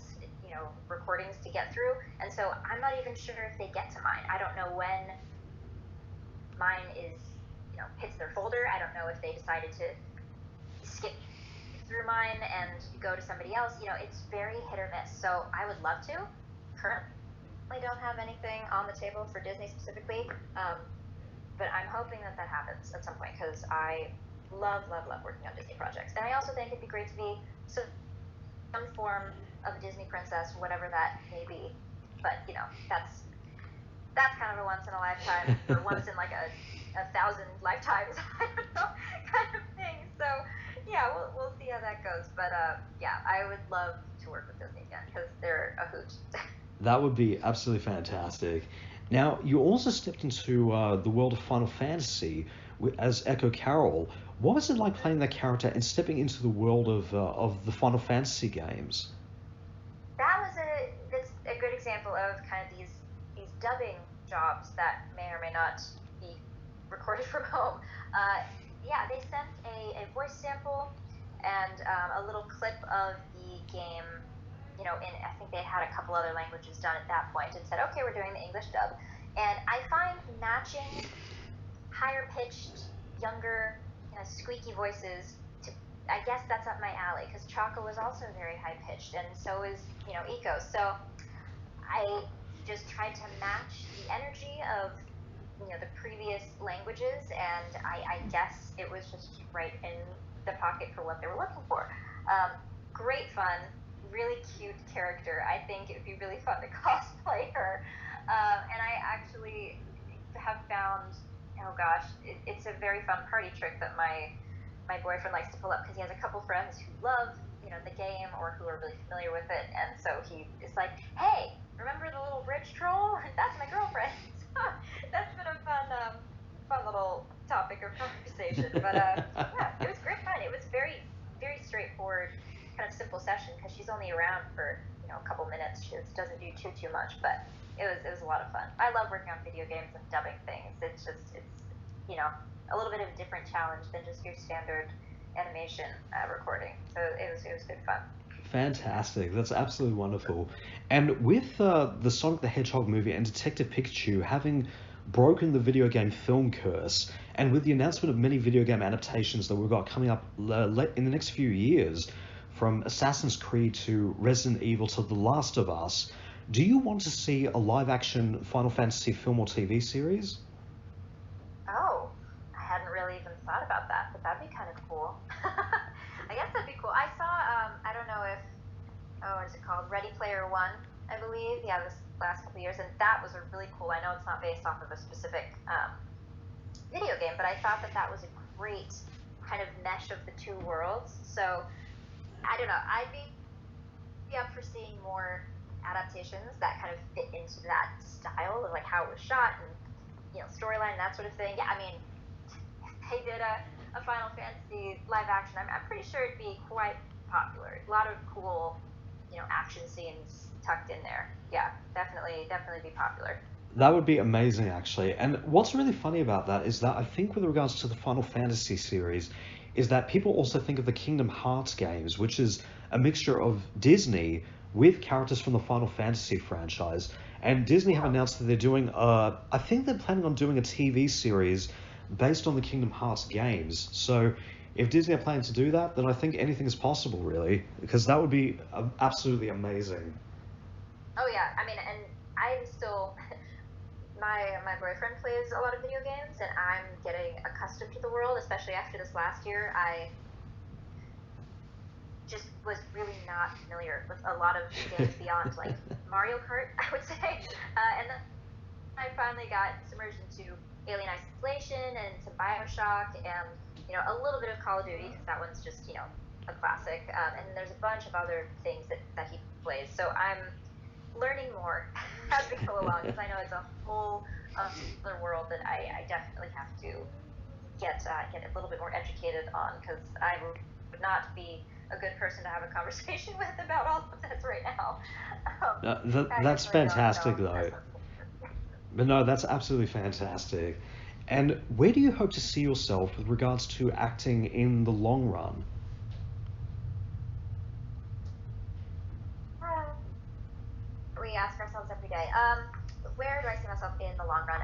recordings to get through. And so I'm not even sure if they get to mine. I don't know when mine is hits their folder. I don't know if they decided to skip through mine and go to somebody else. It's very hit or miss. So I would love to. Currently don't have anything on the table for Disney specifically, but I'm hoping that happens at some point because I love working on Disney projects. And I also think it'd be great to be some form of a Disney princess, whatever that may be. But that's kind of a once in a lifetime, or once in like a 1,000 lifetimes, I don't know, kind of thing. So yeah, we'll see how that goes. But yeah, I would love to work with Disney again because they're a hoot. That would be absolutely fantastic. Now, you also stepped into the world of Final Fantasy as Echo Carol. What was it like playing that character and stepping into the world of the Final Fantasy games? That's a good example of kind of these dubbing jobs that may or may not be recorded from home. Yeah, they sent a voice sample and a little clip of the game. I think they had a couple other languages done at that point, and said, okay, we're doing the English dub. And I find matching higher pitched, younger, squeaky voices. I guess that's up my alley because Chaka was also very high pitched, and so is Eco. So I just tried to match the energy of the previous languages, and I guess it was just right in the pocket for what they were looking for. Great fun, really cute character. I think it would be really fun to cosplay her, and I actually have found, oh gosh, it's a very fun party trick that my boyfriend likes to pull up because he has a couple friends who love the game or who are really familiar with it, and so he is like, hey, remember the little bridge troll? That's my girlfriend. So that's been a fun little topic of conversation. But yeah, it was great fun. It was very straightforward, kind of simple session because she's only around for a couple minutes. She doesn't do too much, but it was a lot of fun. I love working on video games and dubbing things. It's a little bit of a different challenge than just your standard animation recording. So it was good fun. Fantastic. That's absolutely wonderful. And with the Sonic the Hedgehog movie and Detective Pikachu having broken the video game film curse, and with the announcement of many video game adaptations that we've got coming up in the next few years, from Assassin's Creed to Resident Evil to The Last of Us, do you want to see a live-action Final Fantasy film or TV series? Oh, I hadn't really even thought about that, but that'd be kind of cool. I guess that'd be Slayer 1, I believe, yeah, this last couple of years, and that was a really cool. I know it's not based off of a specific video game, but I thought that that was a great kind of mesh of the two worlds. So I don't know. I'd be up for seeing more adaptations that kind of fit into that style, like how it was shot and storyline and that sort of thing. Yeah, I mean, they did a Final Fantasy live action. I'm pretty sure it'd be quite popular. A lot of cool, action scenes tucked in there. Yeah, definitely be popular. That would be amazing, actually. And what's really funny about that is that I think with regards to the Final Fantasy series, is that people also think of the Kingdom Hearts games, which is a mixture of Disney with characters from the Final Fantasy franchise. And Disney have announced that they're doing, I think they're planning on doing a TV series based on the Kingdom Hearts games. So if Disney are planning to do that, then I think anything is possible, really, because that would be absolutely amazing. Oh yeah, I mean, and I'm still my boyfriend plays a lot of video games, and I'm getting accustomed to the world, especially after this last year. I just was really not familiar with a lot of games beyond like Mario Kart, I would say, and then I finally got submerged into Alien Isolation and some Bioshock, and a little bit of Call of Duty because that one's just a classic, and there's a bunch of other things that he plays. So I'm learning more as we go along because I know it's a whole other world that I definitely have to get a little bit more educated on, because I would not be a good person to have a conversation with about all of this right now. That's fantastic, though. But no, that's absolutely fantastic. And where do you hope to see yourself with regards to acting in the long run? We ask ourselves every day. Where do I see myself in the long run?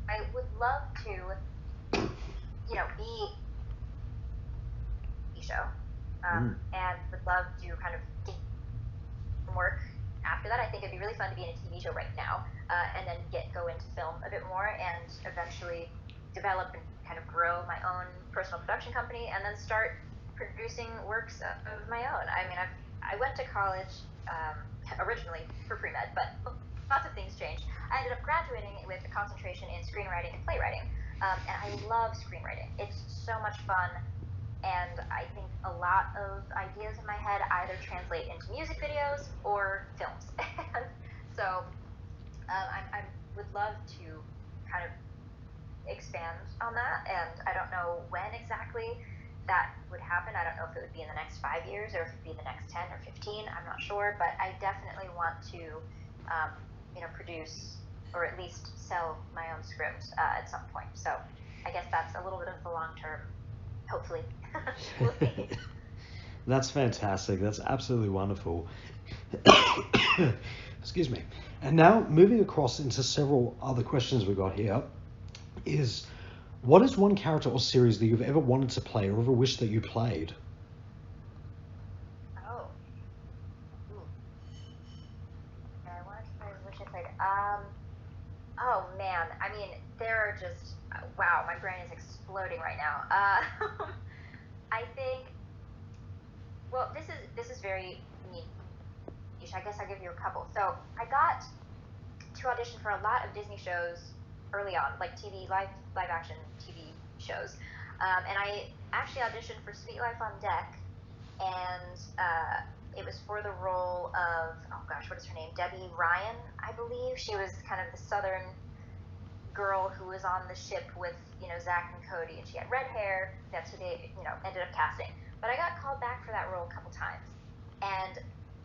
I would love to, be a show, and would love to kind of get work after that. I think it'd be really fun to be in a TV show right now, and then go into film a bit more, and eventually develop and kind of grow my own personal production company, and then start producing works of my own. I mean, I went to college originally for pre-med, but lots of things changed. I ended up graduating with a concentration in screenwriting and playwriting, and I love screenwriting. It's so much fun, and I think a lot of ideas in my head either translate into music videos or films. And so I would love to kind of expand on that, and I don't know when exactly that would happen. I don't know if it would be in the next 5 years or if it would be the next 10 or 15. I'm not sure, but I definitely want to, produce or at least sell my own script at some point. So I guess that's a little bit of the long term. Hopefully, we'll see. That's fantastic. That's absolutely wonderful. Excuse me. And now moving across into several other questions we got here is, what is one character or series that you've ever wanted to play or ever wished that you played? Oh. Ooh. I wanted to play, wish I played. Oh man. I mean, there are just wow. My brain is exploding right now. I think. Well, this is very niche. I guess I'll give you a couple. So I got to audition for a lot of Disney shows early on, like live action TV shows, and I actually auditioned for Sweet Life on Deck, and it was for the role of, oh gosh, what is her name? Debbie Ryan, I believe. She was kind of the southern girl who was on the ship with Zach and Cody, and she had red hair. That's who they ended up casting. But I got called back for that role a couple times, and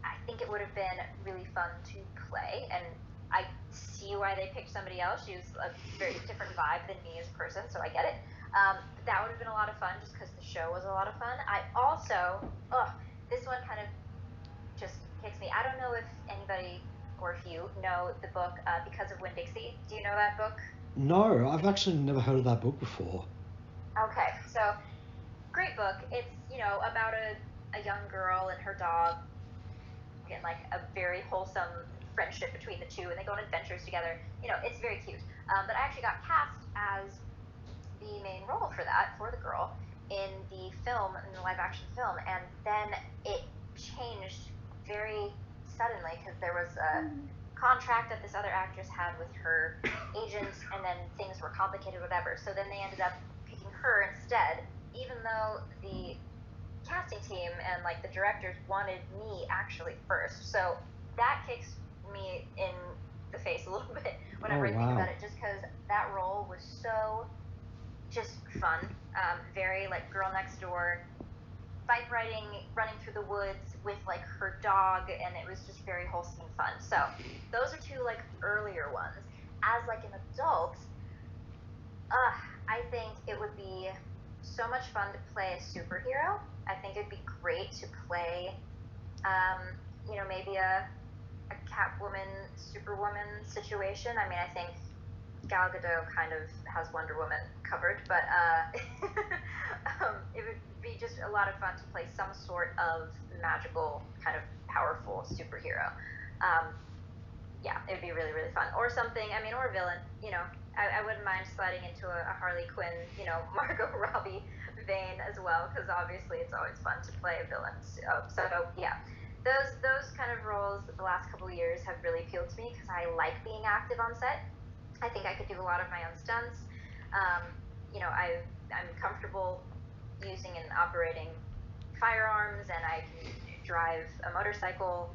I think it would have been really fun to play. And I see why they picked somebody else. She was a very different vibe than me as a person, so I get it. But that would have been a lot of fun just because the show was a lot of fun. I also, this one kind of just kicks me. I don't know if anybody or if you know the book Because of Winn-Dixie. Do you know that book? No, I've actually never heard of that book before. Okay, so great book. It's about a young girl and her dog, and like a very wholesome friendship between the two, and they go on adventures together. It's very cute. But I actually got cast as the main role for the girl, in the live action film, and then it changed very suddenly because there was a contract that this other actress had with her agent, and then things were complicated, whatever. So then they ended up picking her instead, even though the casting team and like the directors wanted me actually first. So that kicks me in the face a little bit whenever I think about it, just because that role was so just fun, very like girl next door, bike riding, running through the woods with like her dog, and it was just very wholesome and fun. So those are two like earlier ones. As like an adult, I think it would be so much fun to play a superhero. I think it'd be great to play, maybe a Catwoman, Superwoman situation. I mean, I think Gal Gadot kind of has Wonder Woman covered, but it would be just a lot of fun to play some sort of magical, kind of powerful superhero. Yeah, it would be really, really fun. Or something, I mean, or a villain, I wouldn't mind sliding into a Harley Quinn, Margot Robbie vein as well, because obviously it's always fun to play a villain. So yeah, those kind of roles the last couple of years have really appealed to me because I like being active on set. I think I could do a lot of my own stunts. I'm comfortable using and operating firearms, and I can drive a motorcycle,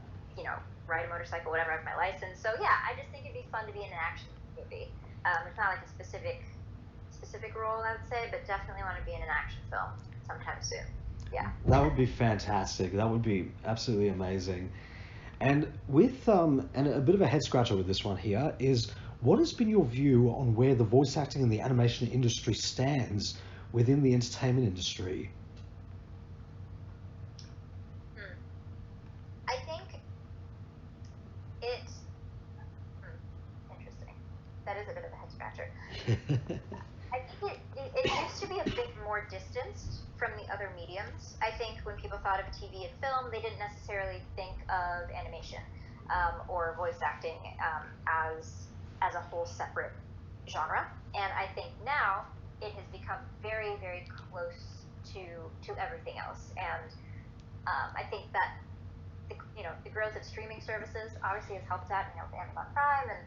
ride a motorcycle, whatever. I have my license. So yeah, I just think it'd be fun to be in an action movie. It's not like a specific role, I would say, but definitely want to be in an action film sometime soon. Yeah. That would be fantastic. That would be absolutely amazing. And with and a bit of a head scratcher with this one here is, what has been your view on where the voice acting and the animation industry stands within the entertainment industry? I think it's interesting. That is a bit of a head scratcher. I think it used to be a bit more distanced from the other mediums. I think when people thought of TV and film, they didn't necessarily think of animation or voice acting as a whole separate genre. And I think now it has become very, very close to everything else. And I think that the growth of streaming services obviously has helped out. With Amazon Prime and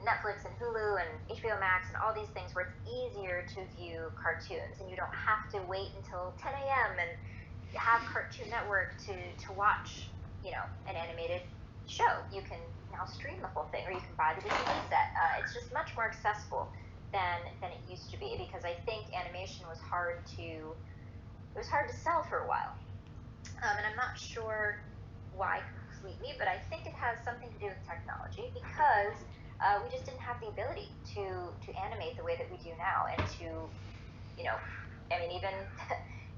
Netflix and Hulu and HBO Max and all these things where it's easier to view cartoons, and you don't have to wait until 10 a.m. and have Cartoon Network to watch, an animated show. You can now stream the whole thing, or you can buy the DVD set. It's just much more accessible than it used to be, because I think animation was hard to sell for a while. And I'm not sure why completely, but I think it has something to do with technology, because we just didn't have the ability to animate the way that we do now, and to,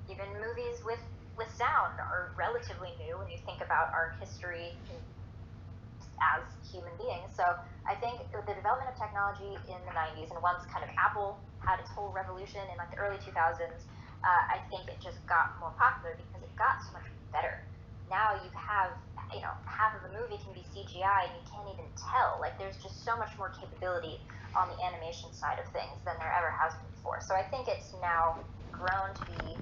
even movies with sound are relatively new when you think about our history as human beings. So I think the development of technology in the 90s, and once kind of Apple had its whole revolution in like the early 2000s, I think it just got more popular because it got so much better. Now you have, half of a movie can be CGI and you can't even tell. Like, there's just so much more capability on the animation side of things than there ever has been before. So I think it's now grown to be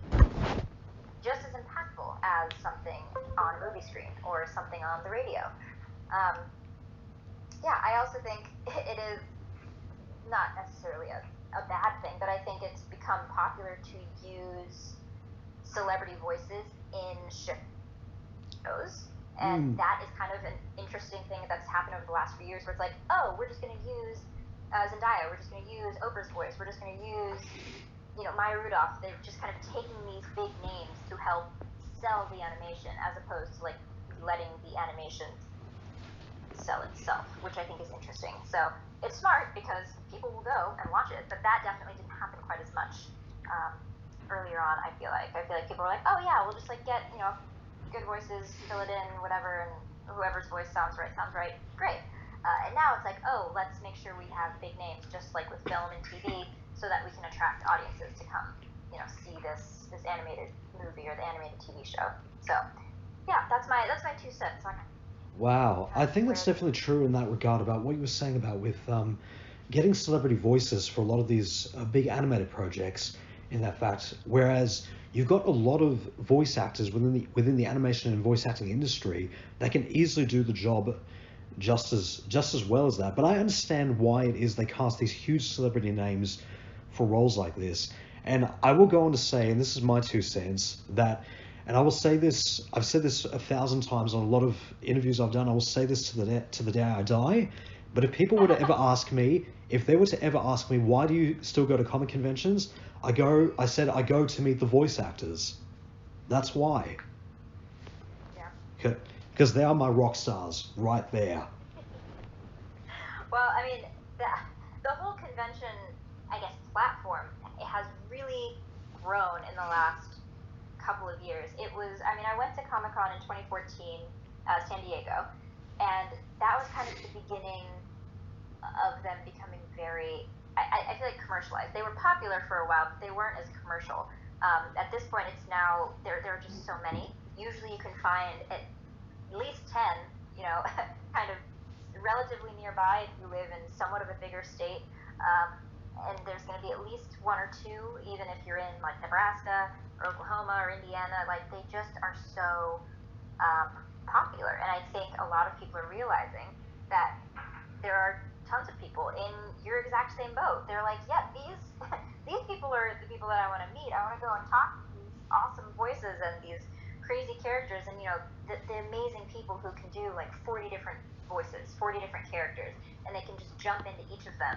just as impactful as something on a movie screen or something on the radio. I also think it is not necessarily a bad thing, but I think it's become popular to use celebrity voices in shows. And that is kind of an interesting thing that's happened over the last few years, where it's like, oh, we're just going to use Zendaya, we're just going to use Oprah's voice, we're just going to use, Maya Rudolph. They're just kind of taking these big names to help sell the animation, as opposed to like letting the animation sell itself, which I think is interesting. So it's smart because people will go and watch it, but that definitely didn't happen quite as much earlier on. I feel like people were like, oh yeah, we'll just like get good voices, fill it in, whatever, and whoever's voice sounds right, great. And now it's like, oh, let's make sure we have big names, just like with film and TV, so that we can attract audiences to come, see this animated movie or the animated TV show. So yeah, that's my 2 cents on. Wow, I think that's definitely true in that regard about what you were saying about with getting celebrity voices for a lot of these big animated projects, in that fact, whereas you've got a lot of voice actors within the animation and voice acting industry that can easily do the job just as well as that. But I understand why it is they cast these huge celebrity names for roles like this. And I will go on to say, and this is my 2 cents, that, and I will say this, I've said this 1,000 times on a lot of interviews I've done, I will say this to the day I die, but if people were to ever ask me, if they were to ever ask me, why do you still go to comic conventions? I said I go to meet the voice actors. That's why. Yeah. Because they are my rock stars right there. Well, I mean, the whole convention, I guess, platform, it has really grown in the last couple of years. I went to Comic-Con in 2014, San Diego, and that was kind of the beginning of them becoming very, I feel like, commercialized. They were popular for a while, but they weren't as commercial. At this point, it's now, there are just so many. Usually you can find at least 10, kind of relatively nearby if you live in somewhat of a bigger state. And there's going to be at least 1 or 2, even if you're in like Nebraska or Oklahoma or Indiana. Like, they just are so popular. And I think a lot of people are realizing that there are tons of people in your exact same boat. They're like, yeah, these people are the people that I want to meet. I want to go and talk to these awesome voices and these crazy characters, and the amazing people who can do like 40 different voices, 40 different characters, and they can just jump into each of them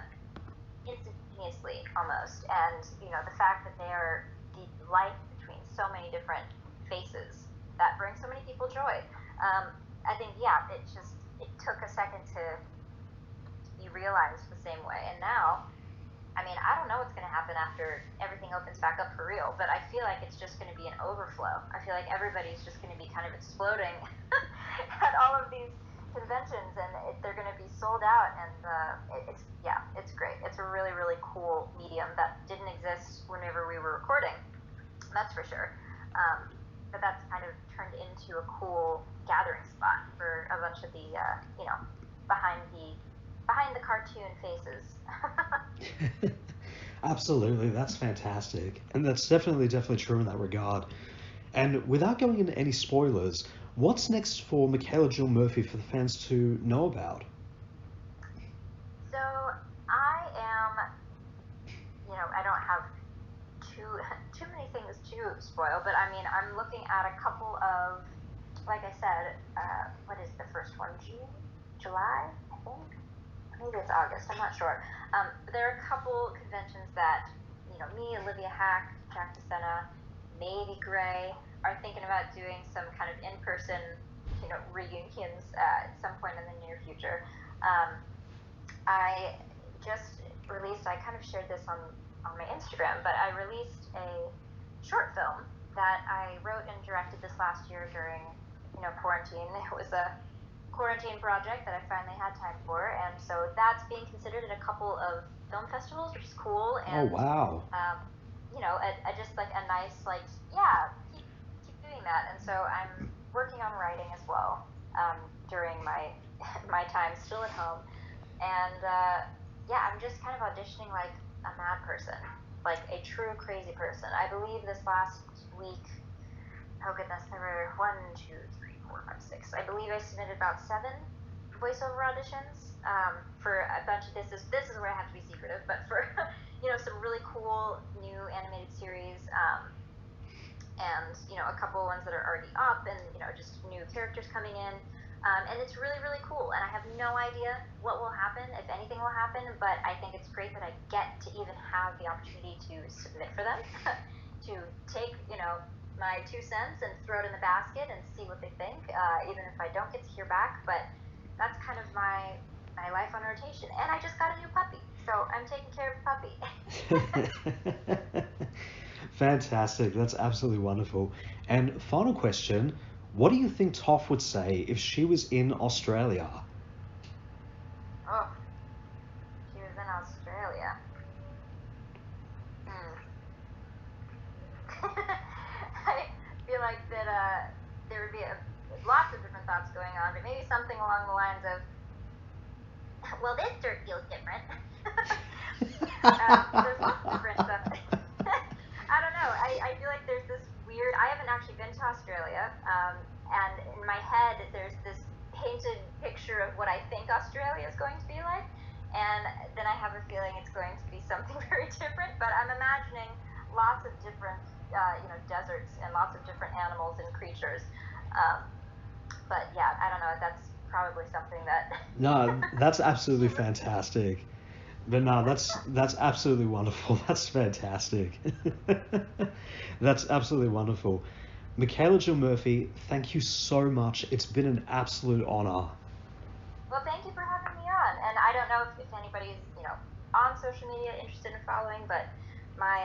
instantaneously almost. And the fact that they are the light between so many different faces, that brings so many people joy. I think, yeah, it took a second to be realized the same way. And now, I mean, I don't know what's going to happen after everything opens back up for real, but I feel like it's just going to be an overflow. I feel like everybody's just going to be kind of exploding at all of these conventions, and they're going to be sold out. And it's great. It's a really, really cool medium that didn't exist whenever we were recording. That's for sure. But that's kind of turned into a cool gathering spot for a bunch of the, behind the cartoon faces. Absolutely, that's fantastic. And that's definitely true in that regard. And without going into any spoilers, what's next for Michaela Jill Murphy for the fans to know about? So I am, I don't have too many things to spoil, but I mean, I'm looking at a couple of, like I said, what is the first one? July, I think? Maybe it's August, I'm not sure. But there are a couple conventions that, me, Olivia Hack, Jack DeSena, maybe Gray, are thinking about doing some kind of in-person, reunions at some point in the near future. I just released, I kind of shared this on my Instagram, but I released a short film that I wrote and directed this last year during, quarantine. It was a quarantine project that I finally had time for, and so that's being considered at a couple of film festivals, which is cool. And Oh, wow. just like a nice, like, yeah, keep doing that. And so I'm working on writing as well during my my time still at home, and I'm just kind of auditioning like a mad person, like a true crazy person. I believe this last week, oh goodness, there were 1, 2, 3, 4, 5, 6. I believe I submitted about 7 voiceover auditions for a bunch of this is where I have to be secretive, but for some really cool new animated series, and a couple ones that are already up, and just new characters coming in, and it's really, really cool. And I have no idea what will happen, if anything will happen, but I think it's great that I get to even have the opportunity to submit for them, to take my 2 cents and throw it in the basket and see what they think, even if I don't get to hear back. But that's kind of my life on rotation. And I just got a new puppy, so I'm taking care of the puppy. Fantastic. That's absolutely wonderful. And final question, what do you think Toph would say if she was in Australia? Oh, she was in Australia. I feel like that there would be lots of different thoughts going on, but maybe something along the lines of, well, this dirt feels different. There's lots of different stuff. I don't know. I feel like there's this weird. I haven't actually been to Australia, and in my head there's this painted picture of what I think Australia is going to be like, and then I have a feeling it's going to be something very different. But I'm imagining lots of different, deserts and lots of different animals and creatures. But yeah, I don't know. That's probably something that. No, that's absolutely fantastic. But no, that's absolutely wonderful. That's fantastic. That's absolutely wonderful. Michaela Jill Murphy, thank you so much. It's been an absolute honor. Well, thank you for having me on. And I don't know if anybody's on social media interested in following, but my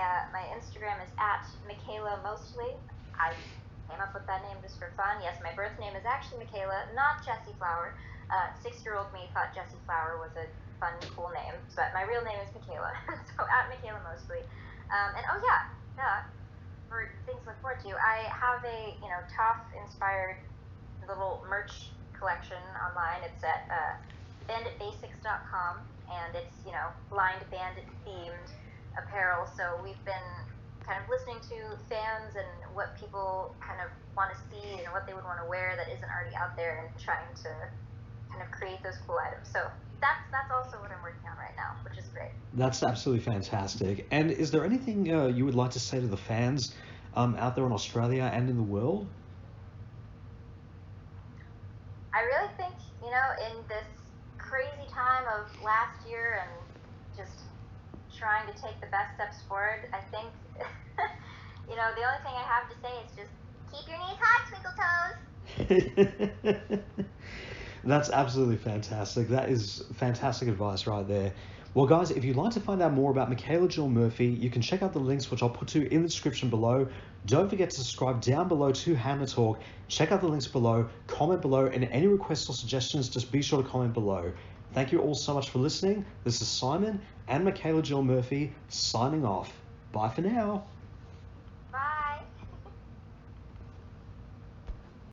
Instagram is at Michaela Mostly. I came up with that name just for fun. Yes, my birth name is actually Michaela, not Jessie Flower. 6-year-old me thought Jessie Flower was a fun, cool name, but my real name is Michaela. So at Michaela Mostly. And oh yeah, for things to look forward to, I have a Toph-inspired little merch collection online. It's at banditbasics.com, and it's blind bandit themed apparel. So we've been kind of listening to fans and what people kind of want to see and what they would want to wear that isn't already out there, and trying to kind of create those cool items. So that's also what I'm working on right now, which is great. That's absolutely fantastic. And is there anything you would like to say to the fans out there in Australia and in the world? I really think, in this crazy time of last year and just trying to take the best steps forward, I think, the only thing I have to say is just keep your knees high, twinkle toes. That's absolutely fantastic. That is fantastic advice right there. Well, guys, if you'd like to find out more about Michaela Jill Murphy, you can check out the links, which I'll put to you in the description below. Don't forget to subscribe down below to HannaTalk. Check out the links below, comment below, and any requests or suggestions, just be sure to comment below. Thank you all so much for listening. This is Simon and Michaela Jill Murphy signing off. Bye for now.